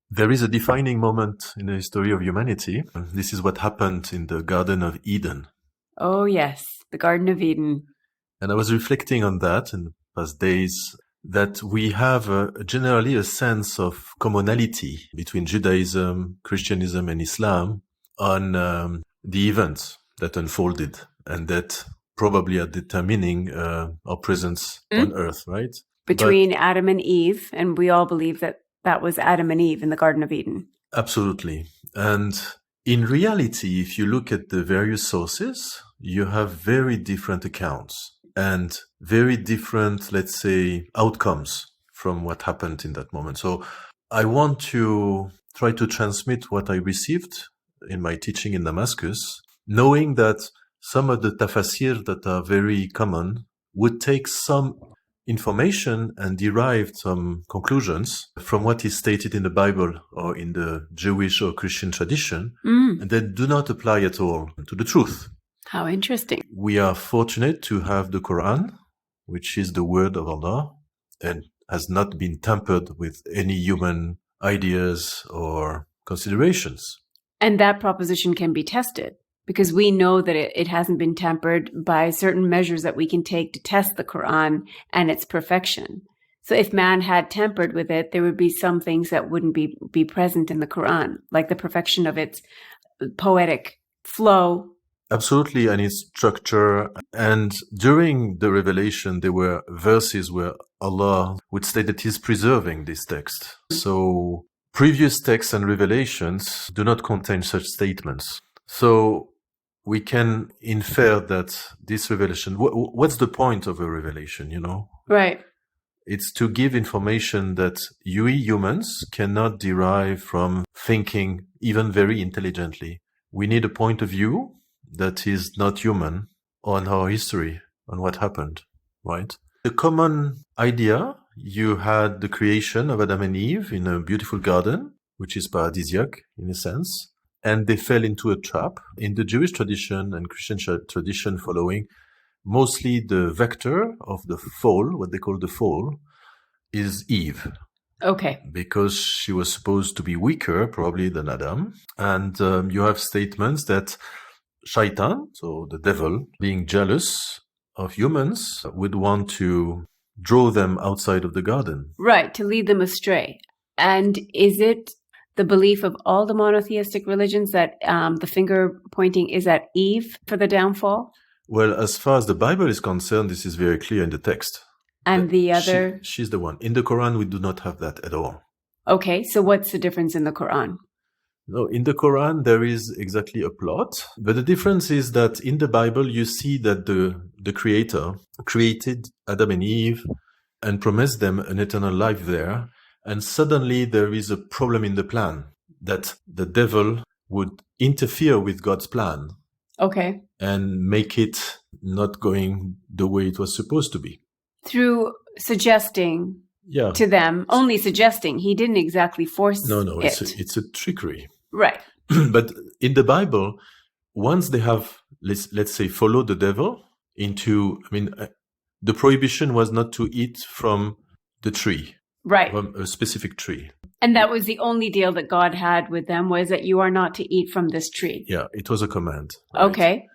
There is a defining moment in the history of humanity. This is what happened in the Garden of Eden. Oh, yes, the Garden of Eden. And I was reflecting on that in the past days, that we have generally a sense of commonality between Judaism, Christianism, and Islam on the events that unfolded and that probably are determining our presence on earth, right? Between Adam and Eve, and we all believe that that was Adam and Eve in the Garden of Eden. Absolutely. And in reality, if you look at the various sources, you have very different accounts and very different, let's say, outcomes from what happened in that moment. So I want to try to transmit what I received in my teaching in Damascus, knowing that some of the tafasir that are very common would take some information and derive some conclusions from what is stated in the Bible or in the Jewish or Christian tradition, and that do not apply at all to the truth. How interesting. We are fortunate to have the Quran, which is the word of Allah and has not been tampered with any human ideas or considerations. And that proposition can be tested because we know that it hasn't been tampered by certain measures that we can take to test the Quran and its perfection. So if man had tampered with it, there would be some things that wouldn't be present in the Quran, like the perfection of its poetic flow. Absolutely, and its structure. And during the revelation, there were verses where Allah would state that He's preserving this text. So previous texts and revelations do not contain such statements. So we can infer that this revelation, what's the point of a revelation, you know? Right. It's to give information that we humans cannot derive from thinking even very intelligently. We need a point of view that is not human on our history, on what happened, right? The common idea, you had the creation of Adam and Eve in a beautiful garden, which is paradisiac in a sense, and they fell into a trap. In the Jewish tradition and Christian tradition following, mostly the vector of the fall, what they call the fall, is Eve. Okay. Because she was supposed to be weaker, probably, than Adam. And you have statements that Shaitan, so the devil, being jealous of humans, would want to draw them outside of the garden. Right, to lead them astray. And is it the belief of all the monotheistic religions that the finger pointing is at Eve for the downfall? Well, as far as the Bible is concerned, this is very clear in the text. And the other? She's the one. In the Quran, we do not have that at all. Okay, so what's the difference in the Quran? No, in the Quran, there is exactly a plot. But the difference is that in the Bible, you see that the Creator created Adam and Eve and promised them an eternal life there. And suddenly there is a problem in the plan, that the devil would interfere with God's plan. Okay. And make it not going the way it was supposed to be. Through suggesting to them, only suggesting. He didn't exactly force it. No, it's a trickery. Right. But in the Bible, once they have, let's say, followed the devil into, the prohibition was not to eat from the tree. Right. From a specific tree. And that was the only deal that God had with them, was that you are not to eat from this tree. Yeah, it was a command. Right? Okay.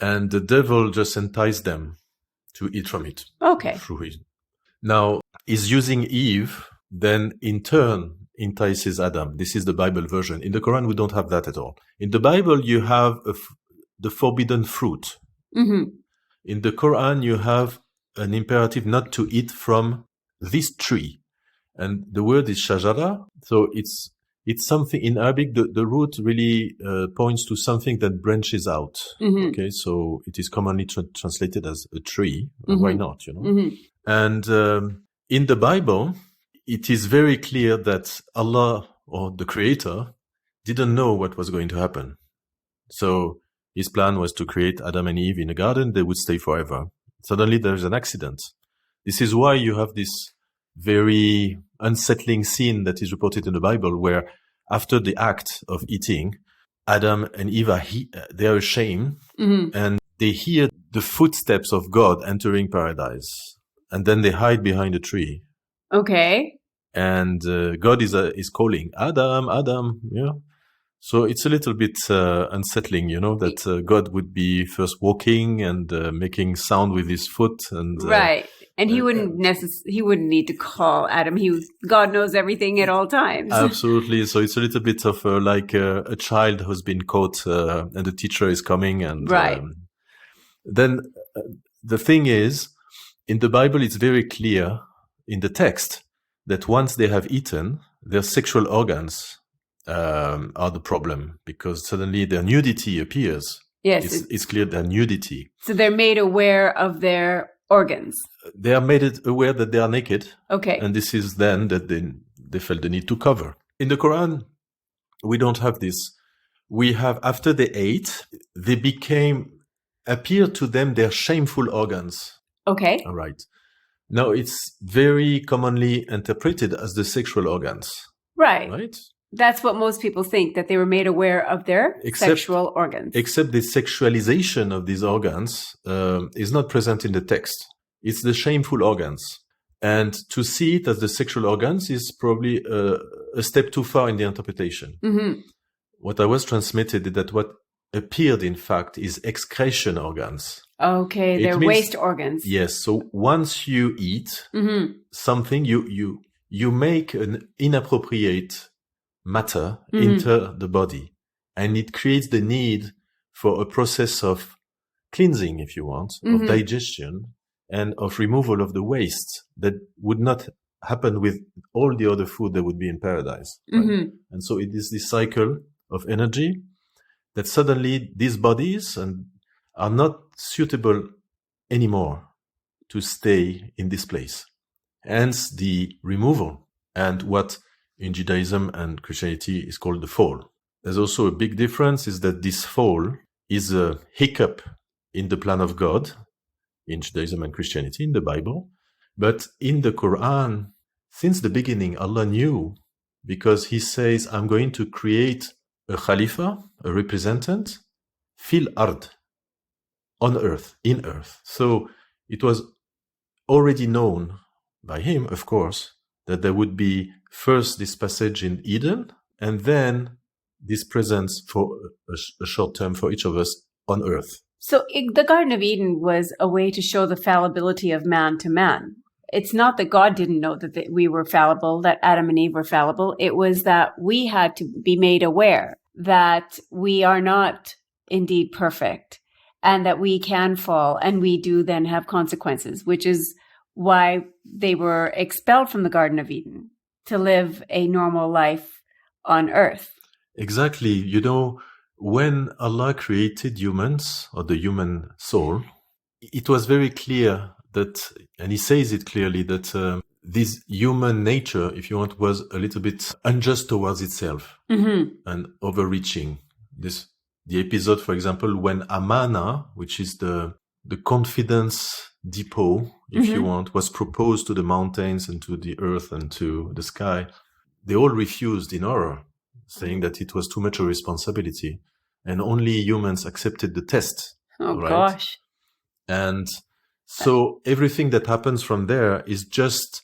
And the devil just enticed them to eat from it. Okay. Now, he's using Eve, then in turn entices Adam. This is the Bible version. In the Quran, we don't have that at all. In the Bible, you have the forbidden fruit. Mm-hmm. In the Quran, you have an imperative not to eat from this tree. And the word is shajara. So it's something in Arabic, the root really points to something that branches out. Mm-hmm. Okay, so it is commonly translated as a tree. Mm-hmm. Why not, you know? Mm-hmm. And in the Bible, it is very clear that Allah, or the Creator, didn't know what was going to happen. So his plan was to create Adam and Eve in a garden. They would stay forever. Suddenly there's an accident. This is why you have this very unsettling scene that is reported in the Bible, where after the act of eating, Adam and Eve they are ashamed, and they hear the footsteps of God entering paradise, and then they hide behind a tree. Okay. and God is calling Adam, Adam. Yeah. So it's a little bit unsettling, that God would be first walking and making sound with his foot, and right. And he wouldn't need to call Adam. God knows everything at all times. Absolutely. So it's a little bit of like a child who's been caught, and the teacher is coming, and right. Then the thing is, in the Bible, it's very clear in the text that once they have eaten, their sexual organs are the problem, because suddenly their nudity appears. Yes. It's clear their nudity. So they're made aware of their organs. They are made aware that they are naked. Okay. And this is then that they felt the need to cover. In the Quran, we don't have this. We have, after they ate, they appeared to them their shameful organs. Okay. All right. Now, it's very commonly interpreted as the sexual organs. Right. Right? That's what most people think, that they were made aware of their sexual organs. Except the sexualization of these organs is not present in the text. It's the shameful organs. And to see it as the sexual organs is probably a step too far in the interpretation. Mm-hmm. What I was transmitted is that what appeared, in fact, is excretion organs. Okay, they're waste organs. Yes. So once you eat something, you make an inappropriate matter enter the body, and it creates the need for a process of cleansing, if you want, of digestion and of removal of the waste that would not happen with all the other food that would be in paradise. Right? And so it is this cycle of energy that suddenly these bodies are not suitable anymore to stay in this place. Hence the removal, and what in Judaism and Christianity is called the fall. There's also a big difference, is that this fall is a hiccup in the plan of God in Judaism and Christianity, in the Bible. But in the Quran, since the beginning, Allah knew, because he says, I'm going to create a Khalifa, a representative, fil ard, on earth, in earth. So it was already known by him, of course, that there would be first this passage in Eden, and then this presence for a short term for each of us on earth. So the Garden of Eden was a way to show the fallibility of man to man. It's not that God didn't know that we were fallible, that Adam and Eve were fallible. It was that we had to be made aware that we are not indeed perfect, and that we can fall, and we do then have consequences, which is why they were expelled from the Garden of Eden, to live a normal life on earth. Exactly. When Allah created humans, or the human soul, it was very clear that, and he says it clearly, that this human nature, if you want, was a little bit unjust towards itself and overreaching. The episode, for example, when Amana, which is the confidence depot, if you want, was proposed to the mountains and to the earth and to the sky, they all refused in horror, saying that it was too much a responsibility, and only humans accepted the test. Oh, right? Gosh. And so everything that happens from there is just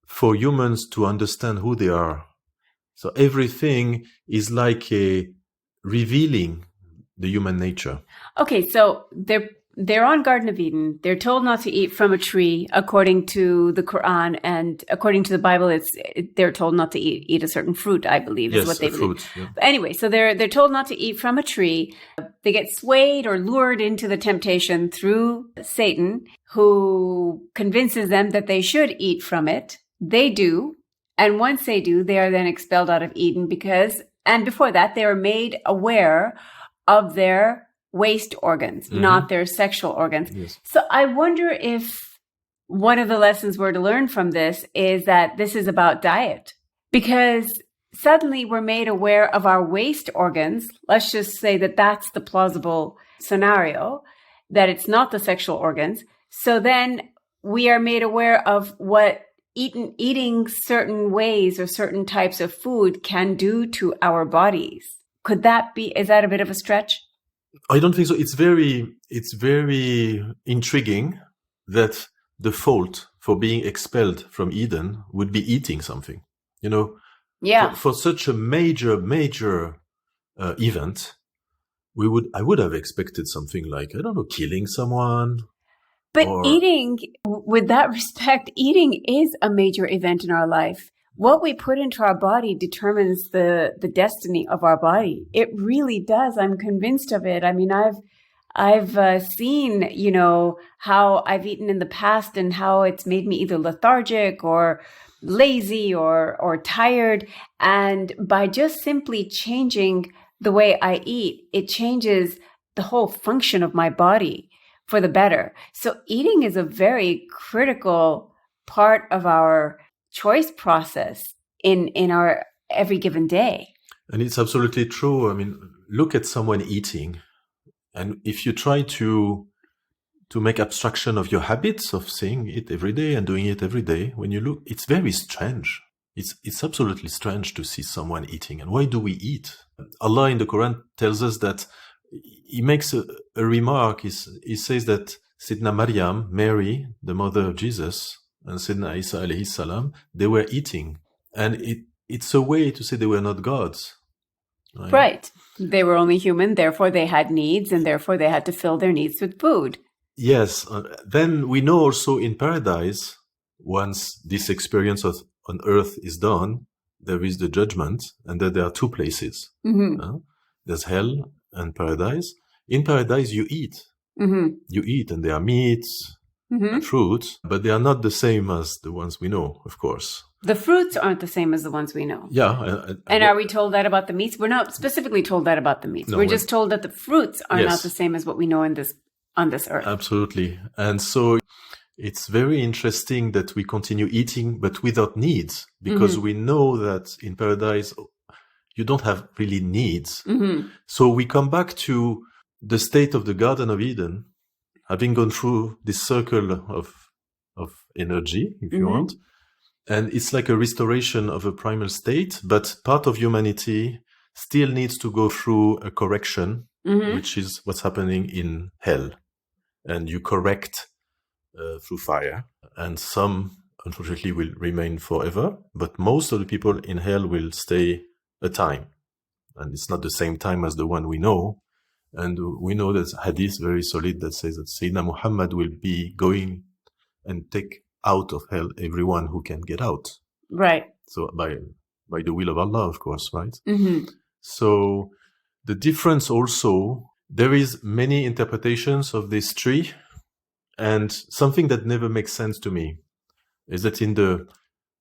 for humans to understand who they are. So everything is like a revealing the human nature. Okay, so they're on Garden of Eden. They're told not to eat from a tree, according to the Quran, and according to the Bible, they're told not to eat a certain fruit, I believe, is what they believe. Yeah. But anyway, so they're told not to eat from a tree. They get swayed or lured into the temptation through Satan, who convinces them that they should eat from it. They do, and once they do, they are then expelled out of Eden and before that, they are made aware of their waste organs, not their sexual organs. Yes. So I wonder if one of the lessons we're to learn from this is that this is about diet, because suddenly we're made aware of our waste organs. Let's just say that that's the plausible scenario, that it's not the sexual organs. So then we are made aware of what eating certain ways or certain types of food can do to our bodies. Is that a bit of a stretch? I don't think so. It's very intriguing that the fault for being expelled from Eden would be eating something. You know, Yeah. for such a major event, I would have expected something like, I don't know, killing someone. But eating, with that respect, eating is a major event in our life. What we put into our body determines the destiny of our body. It really does. I'm convinced of it. I mean, I've seen, you know, how I've eaten in the past and how it's made me either lethargic or lazy or tired. And by just simply changing the way I eat, it changes the whole function of my body for the better. So eating is a very critical part of our choice process in our every given day. And it's absolutely true. I mean, look at someone eating. And if you try to make abstraction of your habits of saying it every day and doing it every day, when you look, it's very strange. It's absolutely strange to see someone eating. And why do we eat? Allah in the Quran tells us that he makes a remark. He says that Sayyidina Maryam, Mary, the mother of Jesus, and Sayyidina Isa alayhi salam, they were eating. And it's a way to say they were not gods. Right. They were only human, therefore they had needs, and therefore they had to fill their needs with food. Yes. Then we know also in paradise, once this experience on earth is done, there is the judgment, and that there are two places. Mm-hmm. There's hell and paradise. In paradise, you eat. Mm-hmm. You eat, and there are meats and fruits, but they are not the same as the ones we know, of course. The fruits aren't the same as the ones we know. Yeah. And are we told that about the meats? We're not specifically told that about the meats. No, we're just told that the fruits are yes. not the same as what we know on this earth. Absolutely. And so it's very interesting that we continue eating, but without needs, because we know that in paradise, you don't have really needs. Mm-hmm. So we come back to the state of the Garden of Eden, having gone through this circle of energy, if you want. And it's like a restoration of a primal state, but part of humanity still needs to go through a correction, which is what's happening in hell. And you correct through fire. And some, unfortunately, will remain forever. But most of the people in hell will stay a time. And it's not the same time as the one we know. And we know that hadith very solid that says that Sayyidina Muhammad will be going and take out of hell everyone who can get out. Right. So by the will of Allah, of course, right? Mm-hmm. So the difference also, there is many interpretations of this tree, and something that never makes sense to me is that in the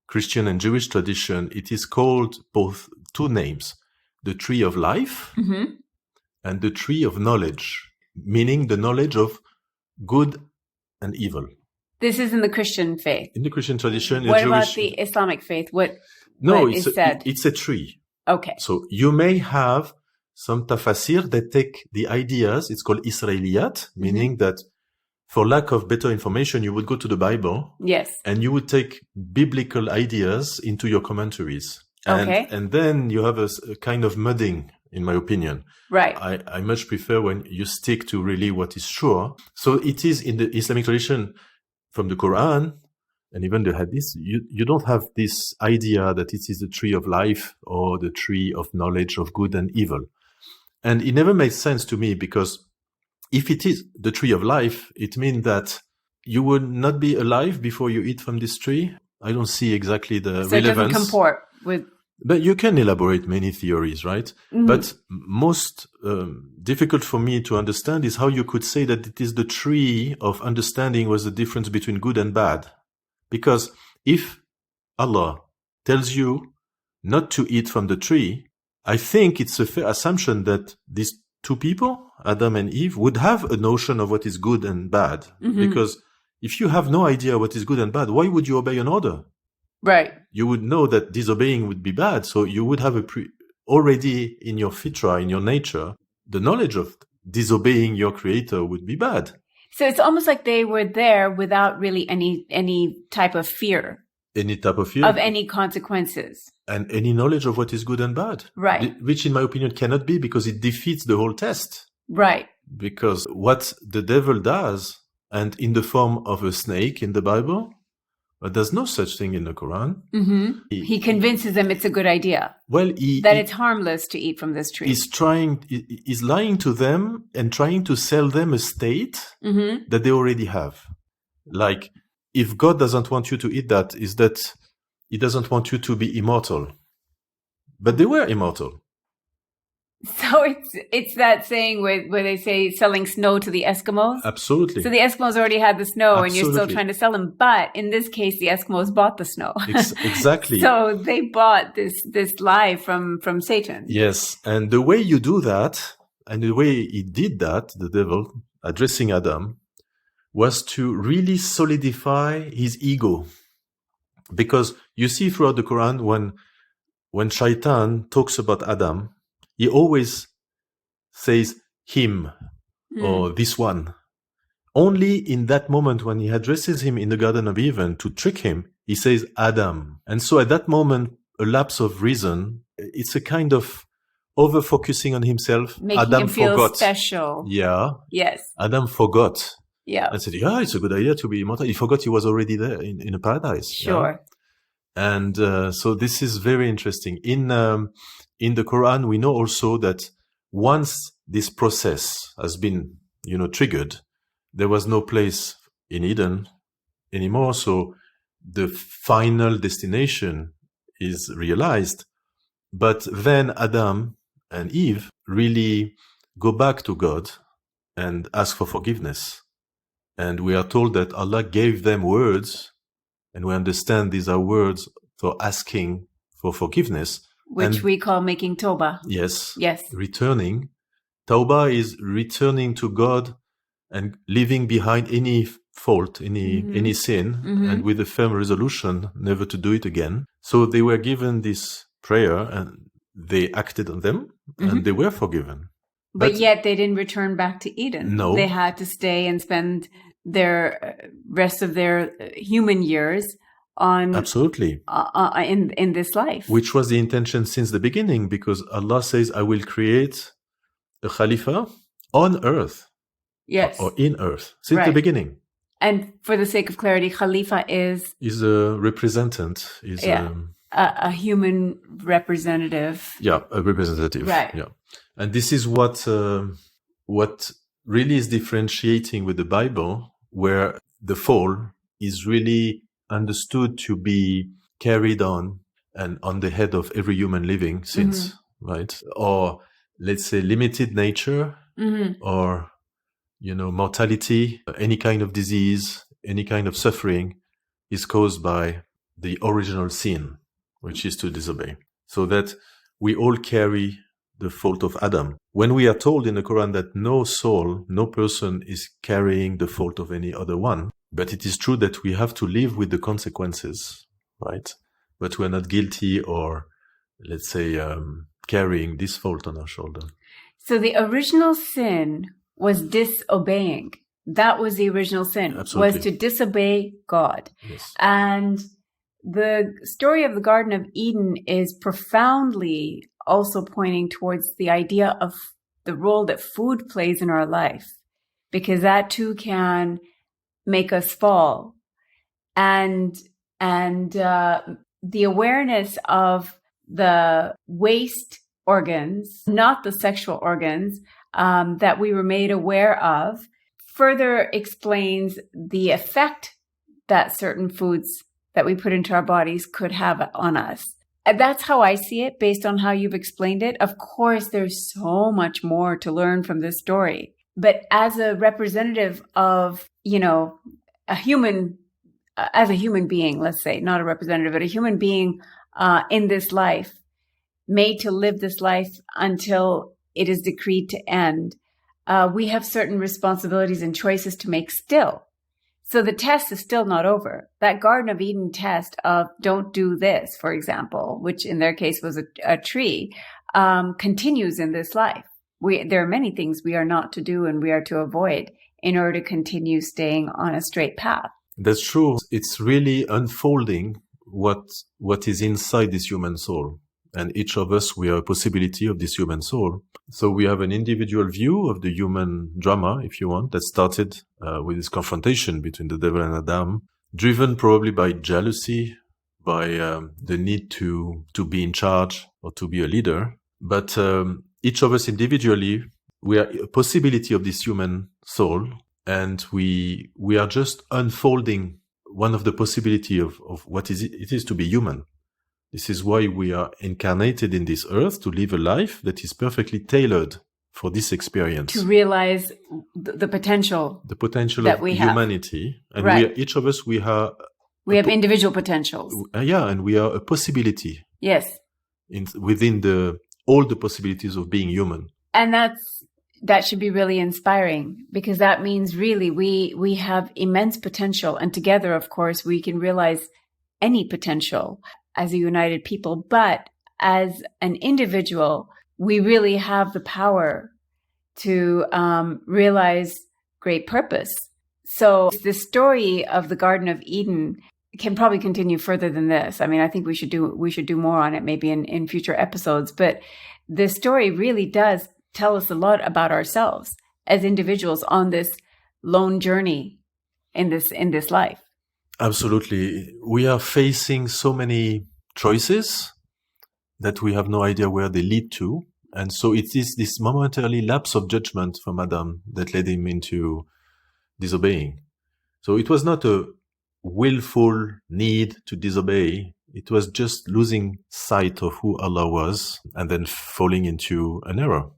Christian and Jewish tradition, it is called both two names, the tree of life and the tree of knowledge, meaning the knowledge of good and evil. This is in the Christian faith. In the Christian tradition, what about the Islamic faith? It's a tree. Okay. So you may have some tafasir that take the ideas. It's called Israeliyat, meaning that for lack of better information, you would go to the Bible. Yes. And you would take biblical ideas into your commentaries. Okay. And then you have a kind of mudding, in my opinion. Right. I much prefer when you stick to really what is sure. So it is in the Islamic tradition, from the Quran and even the Hadith, you don't have this idea that it is the tree of life or the tree of knowledge of good and evil. And it never made sense to me, because if it is the tree of life, it means that you would not be alive before you eat from this tree. I don't see exactly the relevance. So it doesn't comport with... But you can elaborate many theories, right? Mm-hmm. But most difficult for me to understand is how you could say that it is the tree of understanding was the difference between good and bad. Because if Allah tells you not to eat from the tree, I think it's a fair assumption that these two people, Adam and Eve, would have a notion of what is good and bad. Mm-hmm. Because if you have no idea what is good and bad, why would you obey an order? Right. You would know that disobeying would be bad. So you would have already in your fitra, in your nature, the knowledge of disobeying your creator would be bad. So it's almost like they were there without really any type of fear. Any type of fear. Of any consequences. And any knowledge of what is good and bad. Right. Which in my opinion cannot be, because it defeats the whole test. Right. Because what the devil does, and in the form of a snake in the Bible, But there's no such thing in the Quran. Mm-hmm. He convinces them it's a good idea. Well, it's harmless to eat from this tree. He's lying to them and trying to sell them a state that they already have. Like, if God doesn't want you to eat that, is that he doesn't want you to be immortal. But they were immortal. So it's that saying where they say selling snow to the Eskimos? Absolutely. So the Eskimos already had the snow. Absolutely. And you're still trying to sell them. But in this case, the Eskimos bought the snow. Exactly. So they bought this lie from Satan. Yes. And the way you do that, and the way he did that, the devil, addressing Adam, was to really solidify his ego. Because you see throughout the Quran, when Shaitan talks about Adam, he always says him or this one. Only in that moment when he addresses him in the Garden of Eden to trick him, he says Adam. And so at that moment, a lapse of reason, it's a kind of over-focusing on himself. Making Adam him feel forgot. special. Yeah. Yes. Adam forgot. Yeah. And said, yeah, it's a good idea to be immortal. He forgot he was already there in a paradise. Sure. Yeah? And so this is very interesting. In the Quran, we know also that once this process has been, triggered, there was no place in Eden anymore. So the final destination is realized. But then Adam and Eve really go back to God and ask for forgiveness. And we are told that Allah gave them words, and we understand these are words for asking for forgiveness. Which we call making tawbah. Yes. Yes. Returning. Tawbah is returning to God and leaving behind any fault, any sin, and with a firm resolution never to do it again. So they were given this prayer and they acted on them and they were forgiven. But yet they didn't return back to Eden. No. They had to stay and spend their rest of their human years on absolutely in this life, which was the intention since the beginning, because Allah says, I will create a Khalifa on earth. Yes. Or in earth since the beginning. And for the sake of clarity, Khalifa is a representant, a human representative. Yeah, a representative. Right. Yeah. And this is what really is differentiating with the Bible, where the fall is really understood to be carried on and on the head of every human living since, right? Or let's say limited nature, or, mortality, any kind of disease, any kind of suffering is caused by the original sin, which is to disobey. So that we all carry the fault of Adam. When we are told in the Quran that no soul, no person is carrying the fault of any other one, but it is true that we have to live with the consequences, right? But we're not guilty or, let's say, carrying this fault on our shoulder. So the original sin was disobeying. That was the original sin, absolutely, was to disobey God. Yes. And the story of the Garden of Eden is profoundly also pointing towards the idea of the role that food plays in our life, because that too can make us fall. And the awareness of the waste organs, not the sexual organs, that we were made aware of, further explains the effect that certain foods that we put into our bodies could have on us. And that's how I see it, based on how you've explained it. Of course, there's so much more to learn from this story. But as a representative of, a human, as a human being, let's say, not a representative, but a human being in this life, made to live this life until it is decreed to end, we have certain responsibilities and choices to make still. So the test is still not over. That Garden of Eden test of don't do this, for example, which in their case was a tree, continues in this life. There are many things we are not to do and we are to avoid in order to continue staying on a straight path. That's true. It's really unfolding what is inside this human soul. And each of us, we are a possibility of this human soul. So we have an individual view of the human drama, if you want, that started with this confrontation between the devil and Adam. driven probably by jealousy, by the need to be in charge or to be a leader. But each of us individually, we are a possibility of this human soul, and we are just unfolding one of the possibility of what it is to be human. This is why we are incarnated in this earth, to live a life that is perfectly tailored for this experience. To realize the potential. The potential that of we have. humanity. And Right. each of us, we have individual potentials. And we are a possibility. Yes. Within all the possibilities of being human. And that should be really inspiring, because that means really we have immense potential, and together, of course, we can realize any potential as a united people. But as an individual, we really have the power to realize great purpose. So the story of the Garden of Eden can probably continue further than this. I mean, I think we should do more on it, maybe in future episodes. But the story really does tell us a lot about ourselves as individuals on this lone journey in this life. Absolutely. We are facing so many choices that we have no idea where they lead to. And so it is this momentary lapse of judgment from Adam that led him into disobeying. So it was not a willful need to disobey. It was just losing sight of who Allah was and then falling into an error.